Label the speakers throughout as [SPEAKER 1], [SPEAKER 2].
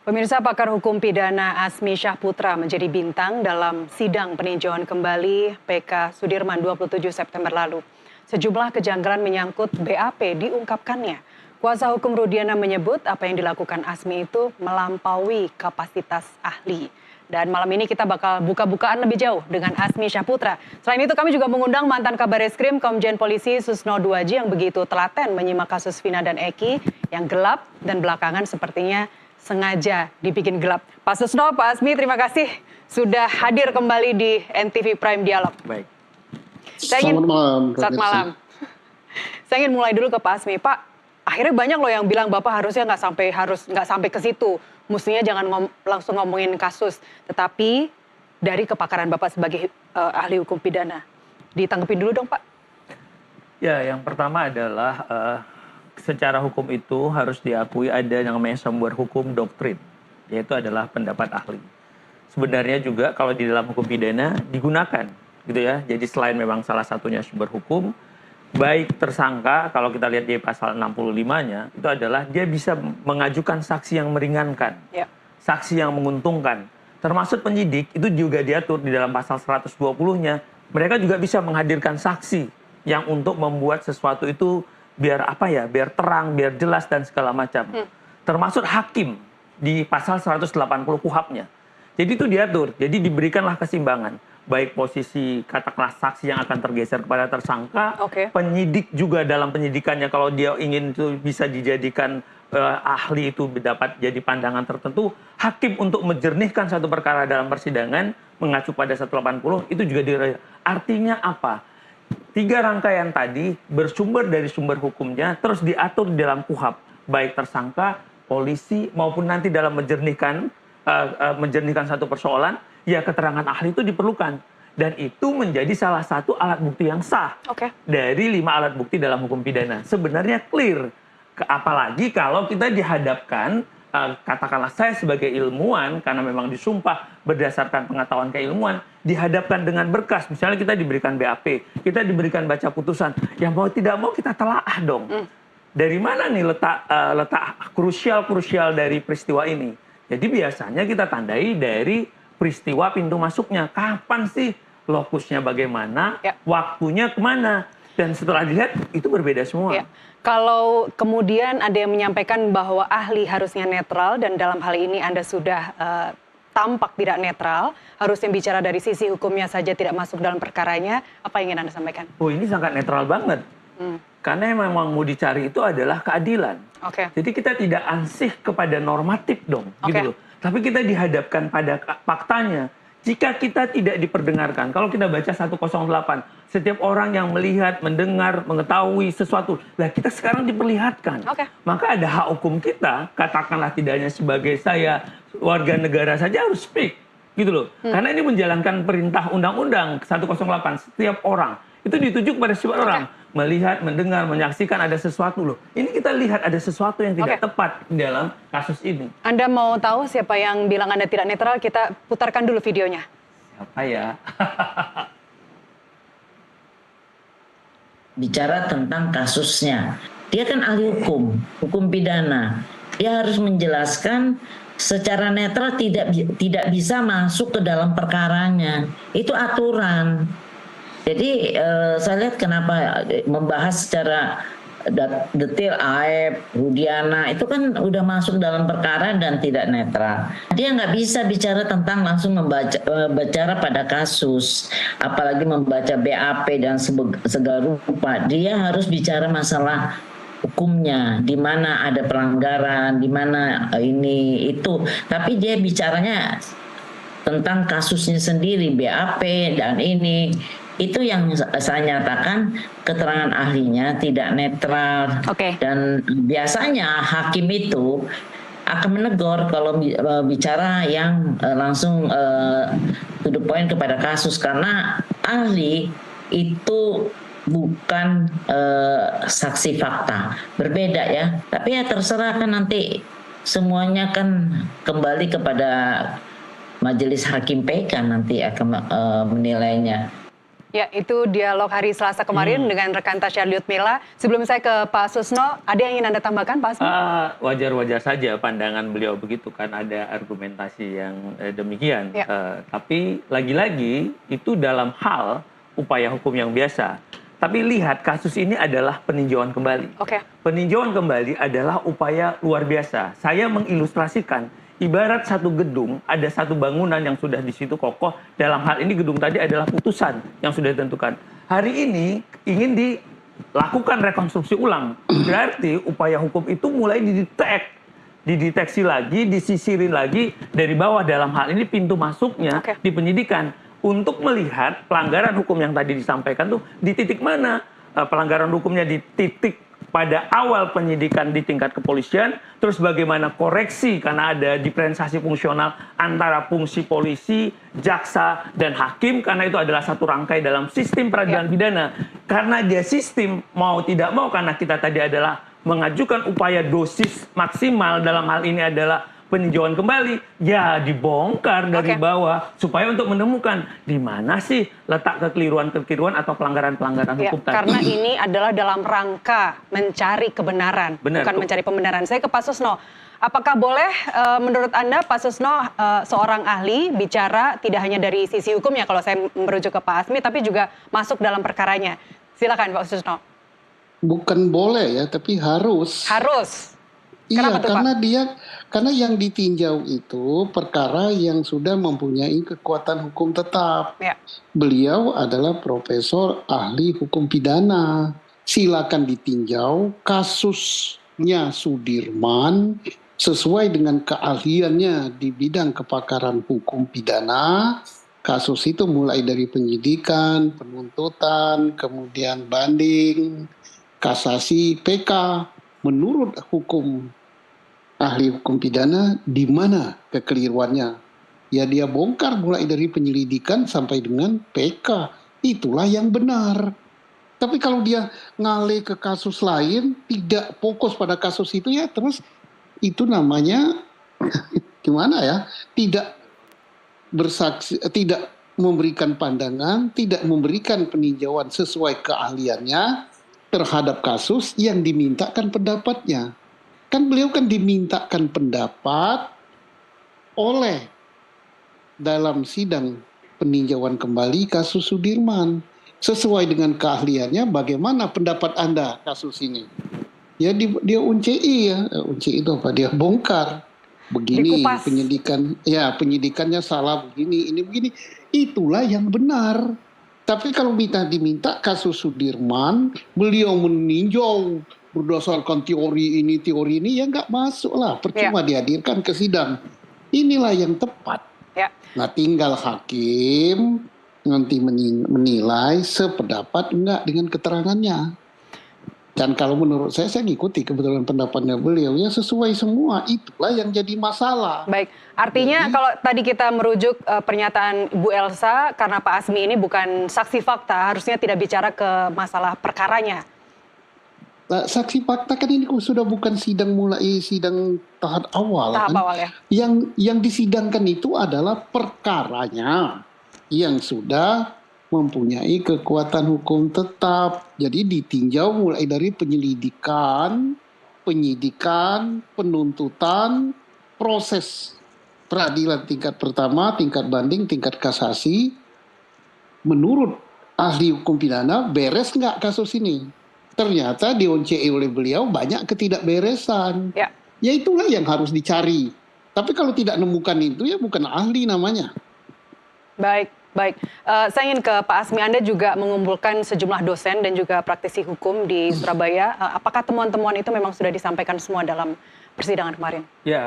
[SPEAKER 1] Pemirsa, pakar hukum pidana Azmi Syahputra menjadi bintang dalam sidang peninjauan kembali PK Sudirman 27 September lalu. Sejumlah kejanggalan menyangkut BAP diungkapkannya. Kuasa hukum Rudiana menyebut apa yang dilakukan Azmi itu melampaui kapasitas ahli. Dan malam ini kita bakal buka-bukaan lebih jauh dengan Azmi Syahputra. Selain itu kami juga mengundang mantan Kabareskrim Komjen Polisi Susno Duaji yang begitu telaten menyimak kasus Vina dan Eki yang gelap dan belakangan sepertinya sengaja dibikin gelap. Pak Susno, Pak Azmi, terima kasih sudah hadir kembali di NTV Prime Dialog.
[SPEAKER 2] Baik.
[SPEAKER 1] Selamat malam. Saya ingin mulai dulu ke Pak Azmi. Pak, akhirnya banyak loh yang bilang Bapak harusnya nggak sampai ke situ. Mestinya jangan langsung ngomongin kasus. Tetapi dari kepakaran Bapak sebagai ahli hukum pidana, ditanggepin dulu dong, Pak.
[SPEAKER 2] Ya, yang pertama adalah secara hukum itu harus diakui ada yang namanya sumber hukum doktrin, yaitu adalah pendapat ahli. Sebenarnya juga kalau di dalam hukum pidana digunakan, gitu ya. Jadi selain memang salah satunya sumber hukum, baik tersangka, kalau kita lihat di pasal 65-nya, itu adalah dia bisa mengajukan saksi yang meringankan, saksi yang menguntungkan. Termasuk penyidik, itu juga diatur di dalam pasal 120-nya. Mereka juga bisa menghadirkan saksi yang untuk membuat sesuatu itu biar biar terang, biar jelas dan segala macam. Termasuk hakim di pasal 180 KUHP-nya. Jadi itu diatur, jadi diberikanlah keseimbangan. Baik posisi katakanlah saksi yang akan tergeser kepada tersangka, penyidik juga dalam penyidikannya kalau dia ingin itu bisa dijadikan ahli itu dapat jadi pandangan tertentu, hakim untuk menjernihkan satu perkara dalam persidangan mengacu pada 180 itu juga artinya apa? 3 rangkaian tadi bersumber dari sumber hukumnya terus diatur di dalam KUHP, baik tersangka, polisi maupun nanti dalam menjernihkan satu persoalan, ya keterangan ahli itu diperlukan. Dan itu menjadi salah satu alat bukti yang sah dari 5 alat bukti dalam hukum pidana. Sebenarnya clear. Apalagi kalau kita dihadapkan, katakanlah saya sebagai ilmuwan, karena memang disumpah berdasarkan pengetahuan keilmuan, dihadapkan dengan berkas. Misalnya kita diberikan BAP, kita diberikan baca putusan. Yang mau tidak mau kita telaah dong. Dari mana nih letak krusial dari peristiwa ini? Jadi biasanya kita tandai dari peristiwa pintu masuknya. Kapan sih lokusnya bagaimana, waktunya kemana. Dan setelah dilihat itu berbeda semua.
[SPEAKER 1] Kalau kemudian ada yang menyampaikan bahwa ahli harusnya netral dan dalam hal ini Anda sudah tampak tidak netral, harusnya bicara dari sisi hukumnya saja tidak masuk dalam perkaranya, apa yang ingin Anda sampaikan?
[SPEAKER 2] Oh, ini sangat netral banget. Karena yang memang mau dicari itu adalah keadilan. Jadi kita tidak ansih kepada normatif dong, gitu loh. Tapi kita dihadapkan pada faktanya. Jika kita tidak diperdengarkan, kalau kita baca 108, setiap orang yang melihat, mendengar, mengetahui sesuatu, lah kita sekarang diperlihatkan. Maka ada hak hukum kita, katakanlah tidak hanya sebagai saya, warga negara saja harus speak. Gitu loh. Karena ini menjalankan perintah undang-undang 108, setiap orang. Itu dituju kepada setiap orang. Melihat, mendengar, menyaksikan ada sesuatu loh. Ini kita lihat ada sesuatu yang tidak tepat dalam kasus ini.
[SPEAKER 1] Anda mau tahu siapa yang bilang Anda tidak netral? Kita putarkan dulu videonya.
[SPEAKER 2] Siapa ya?
[SPEAKER 3] Bicara tentang kasusnya. Dia kan ahli hukum pidana. Dia harus menjelaskan secara netral tidak bisa masuk ke dalam perkaranya. Itu aturan. Jadi saya lihat kenapa membahas secara detail Aep, Rudiana itu kan udah masuk dalam perkara dan tidak netral. Dia nggak bisa bicara tentang langsung bicara pada kasus, apalagi membaca BAP dan segala rupa. Dia harus bicara masalah hukumnya, di mana ada pelanggaran, di mana ini itu. Tapi dia bicaranya tentang kasusnya sendiri, BAP dan ini. Itu yang saya nyatakan keterangan ahlinya tidak netral. Dan biasanya hakim itu akan menegur kalau bicara yang langsung to the point kepada kasus. Karena ahli itu bukan saksi fakta. Berbeda ya. Tapi ya terserah kan nanti semuanya kan kembali kepada Majelis Hakim PK nanti akan menilainya.
[SPEAKER 1] Ya, itu dialog hari Selasa kemarin dengan rekan Tasya Liutmila. Sebelum saya ke Pak Susno, ada yang ingin Anda tambahkan, Pak Asmi?
[SPEAKER 2] Wajar-wajar saja pandangan beliau begitu kan, ada argumentasi yang demikian.
[SPEAKER 1] Ya.
[SPEAKER 2] Tapi lagi-lagi itu dalam hal upaya hukum yang biasa. Tapi lihat, kasus ini adalah peninjauan kembali.
[SPEAKER 1] Oke.
[SPEAKER 2] Peninjauan kembali adalah upaya luar biasa. Saya mengilustrasikan, ibarat satu gedung, ada satu bangunan yang sudah di situ kokoh. Dalam hal ini gedung tadi adalah putusan yang sudah ditentukan. Hari ini ingin dilakukan rekonstruksi ulang. Berarti upaya hukum itu mulai dideteksi lagi, disisirin lagi dari bawah. Dalam hal ini pintu masuknya di penyidikan. Untuk melihat pelanggaran hukum yang tadi disampaikan tuh di titik mana. Pelanggaran hukumnya di titik pada awal penyidikan di tingkat kepolisian, terus bagaimana koreksi karena ada diferensiasi fungsional antara fungsi polisi, jaksa, dan hakim, karena itu adalah satu rangkai dalam sistem peradilan pidana. Karena dia sistem, mau tidak mau, karena kita tadi adalah mengajukan upaya dosis maksimal, dalam hal ini adalah peninjauan kembali, ya dibongkar dari bawah supaya untuk menemukan di mana sih letak kekeliruan-kekeliruan atau pelanggaran-pelanggaran hukum tadi.
[SPEAKER 1] Karena ini adalah dalam rangka mencari kebenaran, bukan mencari pembenaran. Saya ke Pak Susno. Apakah boleh menurut Anda Pak Susno seorang ahli bicara tidak hanya dari sisi hukumnya, kalau saya merujuk ke Pak Asmi, tapi juga masuk dalam perkaranya? Silakan Pak Susno.
[SPEAKER 4] Bukan boleh ya, tapi harus.
[SPEAKER 1] Harus.
[SPEAKER 4] Iya, karena yang ditinjau itu perkara yang sudah mempunyai kekuatan hukum tetap.
[SPEAKER 1] Ya.
[SPEAKER 4] Beliau adalah profesor ahli hukum pidana. Silakan ditinjau kasusnya Sudirman sesuai dengan keahliannya di bidang kepakaran hukum pidana. Kasus itu mulai dari penyidikan, penuntutan, kemudian banding, kasasi, PK. Menurut hukum ahli hukum pidana, di mana kekeliruannya? Ya dia bongkar mulai dari penyelidikan sampai dengan PK. Itulah yang benar. Tapi kalau dia ngalih ke kasus lain, tidak fokus pada kasus itu, ya terus itu namanya gimana ya? Tidak bersaksi, tidak memberikan pandangan, tidak memberikan peninjauan sesuai keahliannya terhadap kasus yang dimintakan pendapatnya. Kan beliau kan dimintakan pendapat oleh dalam sidang peninjauan kembali kasus Sudirman. Sesuai dengan keahliannya, bagaimana pendapat Anda kasus ini? Ya dia UNCI ya, UNCI itu apa? Dia bongkar. Begini penyidikannya salah begini, ini begini. Itulah yang benar. Tapi kalau diminta kasus Sudirman, beliau meninjau berdasarkan teori ini, ya nggak masuk lah. Percuma dihadirkan ke sidang. Inilah yang tepat.
[SPEAKER 1] Ya.
[SPEAKER 4] Nah tinggal hakim nanti menilai sependapat enggak dengan keterangannya. Dan kalau menurut saya ngikuti kebetulan pendapatnya beliau, ya sesuai semua. Itulah yang jadi masalah.
[SPEAKER 1] Baik, artinya kalau tadi kita merujuk pernyataan Ibu Elsa, karena Pak Asmi ini bukan saksi fakta, harusnya tidak bicara ke masalah perkaranya.
[SPEAKER 4] Nah, saksi fakta kan ini sudah bukan sidang tahap awal.
[SPEAKER 1] Awal ya.
[SPEAKER 4] Yang disidangkan itu adalah perkaranya yang sudah mempunyai kekuatan hukum tetap. Jadi ditinjau mulai dari penyelidikan, penyidikan, penuntutan, proses peradilan tingkat pertama, tingkat banding, tingkat kasasi. Menurut ahli hukum pidana, beres nggak kasus ini? Ternyata di-ONCE oleh beliau banyak ketidakberesan. Ya itulah yang harus dicari. Tapi kalau tidak nemukan itu, ya bukan ahli namanya.
[SPEAKER 1] Baik. Saya ingin ke Pak Asmi, Anda juga mengumpulkan sejumlah dosen dan juga praktisi hukum di Surabaya. Apakah temuan-temuan itu memang sudah disampaikan semua dalam persidangan kemarin?
[SPEAKER 2] Ya,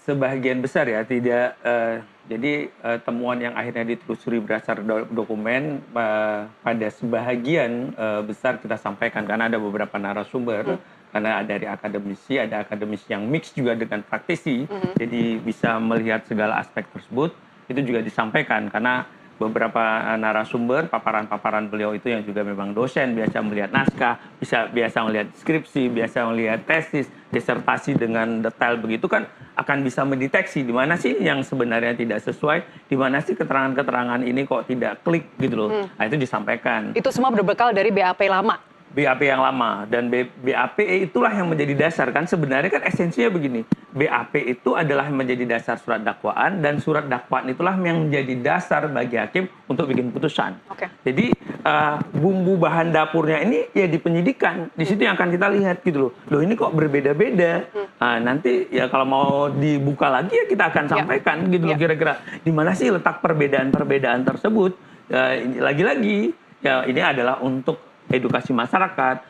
[SPEAKER 2] sebagian besar ya, tidak. Jadi temuan yang akhirnya ditelusuri berdasar dokumen pada sebagian besar kita sampaikan, karena ada beberapa narasumber, karena dari akademisi, ada akademisi yang mix juga dengan praktisi, jadi bisa melihat segala aspek tersebut. Itu juga disampaikan, karena beberapa narasumber, paparan-paparan beliau itu yang juga memang dosen, biasa melihat naskah, biasa melihat skripsi, biasa melihat tesis, disertasi dengan detail begitu kan akan bisa mendeteksi di mana sih yang sebenarnya tidak sesuai, di mana sih keterangan-keterangan ini kok tidak klik gitu loh. Nah, itu disampaikan.
[SPEAKER 1] Itu semua berbekal dari BAP lama.
[SPEAKER 2] BAP yang lama dan BAP itulah yang menjadi dasar kan sebenarnya kan esensinya begini. BAP itu adalah yang menjadi dasar surat dakwaan dan surat dakwaan itulah yang menjadi dasar bagi hakim untuk bikin putusan. Jadi bumbu bahan dapurnya ini ya di penyidikan. Di situ yang akan kita lihat gitu loh. Loh ini kok berbeda-beda. Nah, nanti ya kalau mau dibuka lagi ya kita akan sampaikan gitu loh kira-kira di mana sih letak perbedaan-perbedaan tersebut. Lagi-lagi ya ini adalah untuk edukasi masyarakat,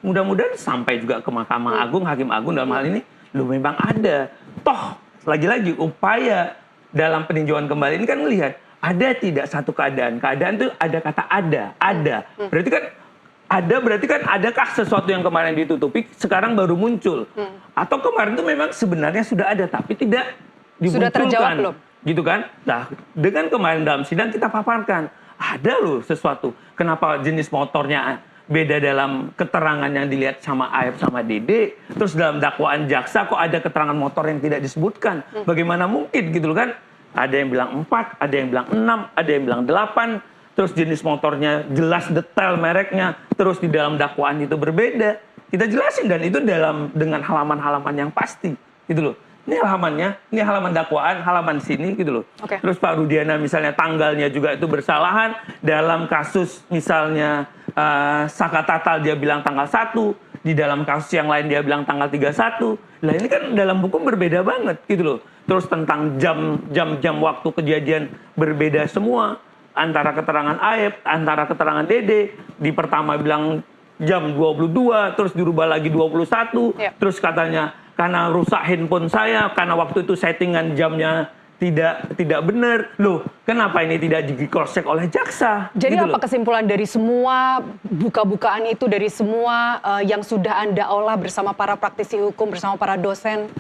[SPEAKER 2] mudah-mudahan sampai juga ke Mahkamah Agung, Hakim Agung dalam hal ini, lu memang ada. Toh, lagi-lagi upaya dalam peninjauan kembali ini kan melihat, ada tidak satu keadaan. Keadaan itu ada kata ada. Berarti kan adakah sesuatu yang kemarin ditutupi, sekarang baru muncul. Atau kemarin itu memang sebenarnya sudah ada, tapi tidak dimunculkan.
[SPEAKER 1] Sudah terjawab belum?
[SPEAKER 2] Gitu kan? Nah, dengan kemarin dalam sidang kita paparkan, ada loh sesuatu. Kenapa jenis motornya beda dalam keterangan yang dilihat sama Aep sama Dede. Terus dalam dakwaan jaksa kok ada keterangan motor yang tidak disebutkan. Bagaimana mungkin gitu loh kan. Ada yang bilang 4, ada yang bilang 6, ada yang bilang 8. Terus jenis motornya jelas detail mereknya. Terus di dalam dakwaan itu berbeda. Kita jelasin dan itu dengan halaman-halaman yang pasti gitu loh. Ini halamannya, ini halaman dakwaan, halaman sini gitu loh. Terus Pak Rudiana misalnya tanggalnya juga itu bersalahan. Dalam kasus misalnya Sakatatal dia bilang tanggal 1. Di dalam kasus yang lain dia bilang tanggal 31. Lah ini kan dalam hukum berbeda banget gitu loh. Terus tentang jam waktu kejadian berbeda semua. Antara keterangan Aep, antara keterangan Dede. Di pertama bilang jam 22, terus dirubah lagi 21. Terus katanya karena rusak handphone saya, karena waktu itu settingan jamnya tidak benar. Loh, kenapa ini tidak di cross check oleh jaksa?
[SPEAKER 1] Jadi
[SPEAKER 2] gitu
[SPEAKER 1] apa kesimpulan dari semua buka-bukaan itu, dari semua yang sudah Anda olah bersama para praktisi hukum, bersama para dosen?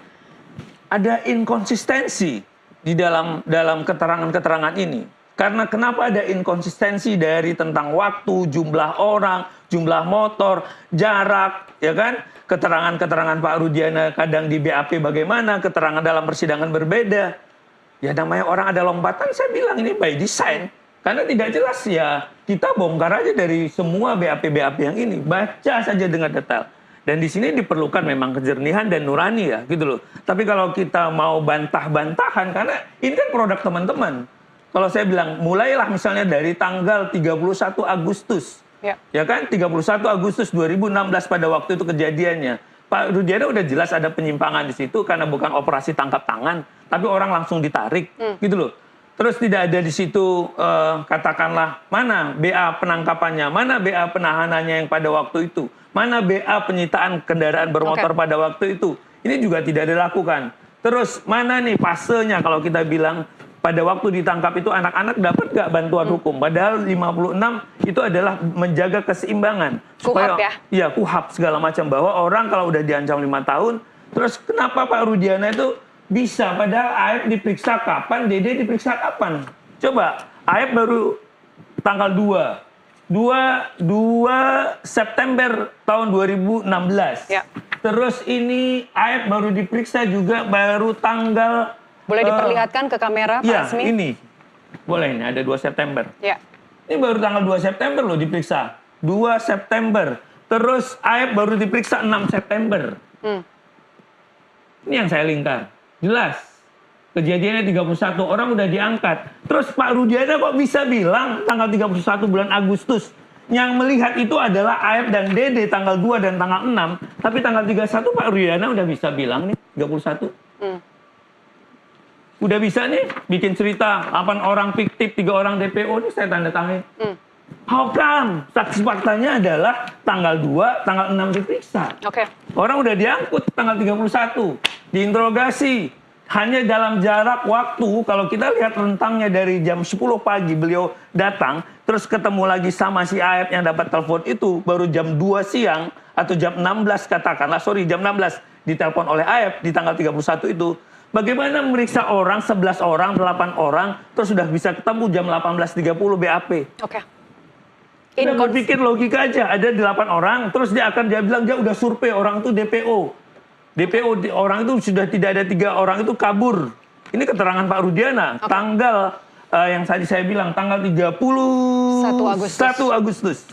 [SPEAKER 2] Ada inkonsistensi di dalam keterangan-keterangan ini. Karena kenapa ada inkonsistensi dari tentang waktu, jumlah orang, jumlah motor, jarak, ya kan? Keterangan-keterangan Pak Rudiana kadang di BAP bagaimana, keterangan dalam persidangan berbeda. Ya namanya orang ada lompatan, saya bilang ini by design. Karena tidak jelas ya, kita bongkar aja dari semua BAP-BAP yang ini. Baca saja dengan detail. Dan di sini diperlukan memang kejernihan dan nurani ya, gitu loh. Tapi kalau kita mau bantah-bantahan, karena ini kan produk teman-teman. Kalau saya bilang, mulailah misalnya dari tanggal 31 Agustus. Ya kan, 31 Agustus 2016 pada waktu itu kejadiannya. Pak Rudiana udah jelas ada penyimpangan di situ karena bukan operasi tangkap tangan, tapi orang langsung ditarik, gitu loh. Terus tidak ada di situ katakanlah mana BA penangkapannya, mana BA penahanannya yang pada waktu itu, mana BA penyitaan kendaraan bermotor pada waktu itu. Ini juga tidak dilakukan. Terus mana nih fasenya kalau kita bilang pada waktu ditangkap itu anak-anak dapat nggak bantuan hukum? Padahal 56 itu adalah menjaga keseimbangan.
[SPEAKER 1] Supaya,
[SPEAKER 2] ya KUHAP segala macam. Bahwa orang kalau udah diancam 5 tahun, terus kenapa Pak Rudiana itu bisa? Padahal Aep diperiksa kapan, Dede diperiksa kapan? Coba, Aep baru tanggal 2 September tahun 2016. Terus ini Aep baru diperiksa juga baru tanggal...
[SPEAKER 1] Boleh diperlihatkan ke kamera, Pak Asmi?
[SPEAKER 2] Ya, ini. Boleh, ini ada 2 September.
[SPEAKER 1] Ya.
[SPEAKER 2] Ini baru tanggal 2 September loh diperiksa. 2 September. Terus Aep baru diperiksa 6 September. Ini yang saya lingkar. Jelas. Kejadiannya 31, orang udah diangkat. Terus Pak Rudiana kok bisa bilang tanggal 31 bulan Agustus. Yang melihat itu adalah Aep dan Dede tanggal 2 dan tanggal 6. Tapi tanggal 31 Pak Rudiana udah bisa bilang nih, 31. Udah bisa nih bikin cerita 8 orang fiktif, 3 orang DPO ini saya tanda tangan. How come? Saksi faktanya adalah tanggal 2, tanggal 6 diperiksa. Orang udah diangkut tanggal 31, diinterogasi. Hanya dalam jarak waktu, kalau kita lihat rentangnya dari jam 10 pagi beliau datang, terus ketemu lagi sama si Aep yang dapat telepon itu, baru jam 2 siang, atau jam 16 katakanlah, jam 16 ditelepon oleh Aep di tanggal 31 itu, Bagaimana memeriksa orang, 11 orang, 8 orang, terus sudah bisa ketemu jam 18.30 BAP.
[SPEAKER 1] Oke.
[SPEAKER 2] Kita berpikir logika aja, ada 8 orang, terus dia bilang dia udah survei orang itu DPO. Orang itu sudah tidak ada 3 orang itu kabur. Ini keterangan Pak Rudiana, tanggal yang tadi saya bilang, tanggal 31 Agustus.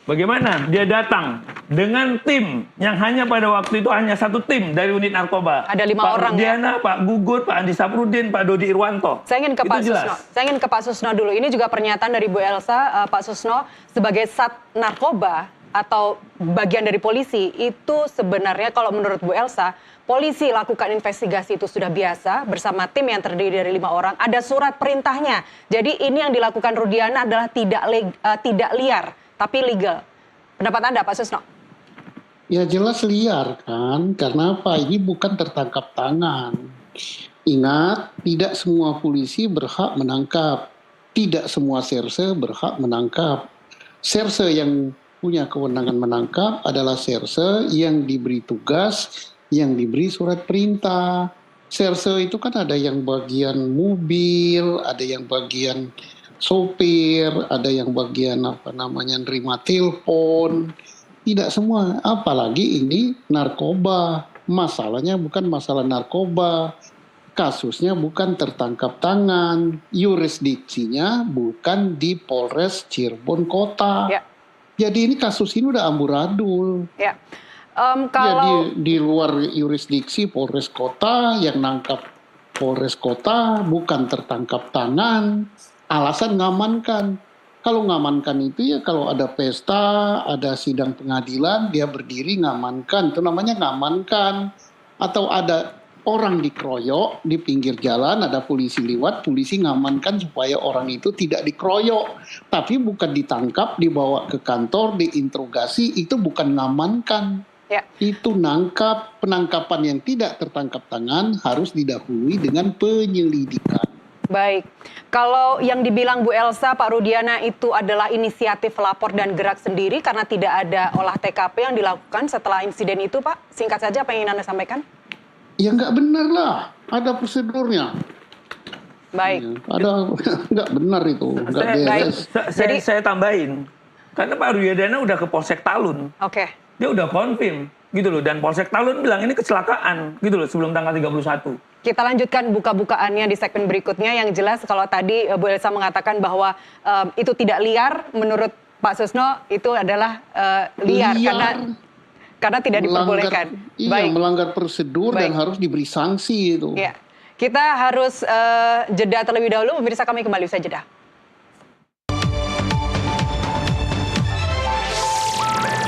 [SPEAKER 2] Bagaimana dia datang dengan tim yang hanya pada waktu itu hanya 1 tim dari unit narkoba.
[SPEAKER 1] Ada 5
[SPEAKER 2] Pak
[SPEAKER 1] orang
[SPEAKER 2] Rudiana,
[SPEAKER 1] ya?
[SPEAKER 2] Pak Gugut, Pak Andi Saprudin, Pak Dodi Irwanto.
[SPEAKER 1] Saya ingin ke Pak
[SPEAKER 2] Itu
[SPEAKER 1] Susno.
[SPEAKER 2] jelas.
[SPEAKER 1] Saya ingin ke Pak Susno dulu. Ini juga pernyataan dari Bu Elsa, Pak Susno, sebagai Sat Narkoba atau bagian dari polisi, itu sebenarnya kalau menurut Bu Elsa, polisi lakukan investigasi itu sudah biasa bersama tim yang terdiri dari 5 orang. Ada surat perintahnya. Jadi ini yang dilakukan Rudiana adalah tidak liar, tapi legal. Pendapat Anda, Pak Susno?
[SPEAKER 4] Ya jelas liar kan, karena apa? Ini bukan tertangkap tangan. Ingat, tidak semua polisi berhak menangkap. Tidak semua serse berhak menangkap. Serse yang punya kewenangan menangkap adalah serse yang diberi tugas, yang diberi surat perintah. Serse itu kan ada yang bagian mobil, ada yang bagian sopir, ada yang bagian nerima telepon. Tidak semua, apalagi ini narkoba. Masalahnya bukan masalah narkoba. Kasusnya bukan tertangkap tangan. Yurisdiksinya bukan di Polres Cirebon Kota.
[SPEAKER 1] Ya.
[SPEAKER 4] Jadi ini kasus ini udah amburadul.
[SPEAKER 1] Ya.
[SPEAKER 4] Jadi di luar yurisdiksi Polres Kota, yang nangkap Polres Kota bukan tertangkap tangan. Alasan ngamankan. Kalau ngamankan itu ya kalau ada pesta, ada sidang pengadilan, dia berdiri ngamankan. Itu namanya ngamankan. Atau ada orang dikeroyok di pinggir jalan, ada polisi lewat, polisi ngamankan supaya orang itu tidak dikeroyok. Tapi bukan ditangkap, dibawa ke kantor, diinterogasi, itu bukan ngamankan.
[SPEAKER 1] Ya.
[SPEAKER 4] Itu nangkap. Penangkapan yang tidak tertangkap tangan harus didahului dengan penyelidikan.
[SPEAKER 1] Baik, kalau yang dibilang Bu Elsa, Pak Rudiana itu adalah inisiatif lapor dan gerak sendiri karena tidak ada olah TKP yang dilakukan setelah insiden itu, Pak. Singkat saja apa yang ingin Anda sampaikan?
[SPEAKER 4] Ya nggak benar lah, ada prosedurnya.
[SPEAKER 1] Baik.
[SPEAKER 4] Ya, ada nggak benar itu, nggak beres.
[SPEAKER 2] Saya tambahin, karena Pak Rudiana udah ke Polsek Talun.
[SPEAKER 1] Oke.
[SPEAKER 2] Dia udah konfirm gitu loh, dan Polsek Talun bilang ini kecelakaan gitu loh sebelum tanggal 31.
[SPEAKER 1] Kita lanjutkan buka-bukaannya di segmen berikutnya. Yang jelas kalau tadi Bu Elsa mengatakan bahwa itu tidak liar, menurut Pak Susno itu adalah liar. Karena tidak diperbolehkan.
[SPEAKER 4] Iya,
[SPEAKER 1] Baik.
[SPEAKER 4] melanggar prosedur.
[SPEAKER 1] Baik.
[SPEAKER 4] Dan harus diberi sanksi itu.
[SPEAKER 1] Ya. Kita harus jeda terlebih dahulu, pemirsa, kami kembali usai jeda.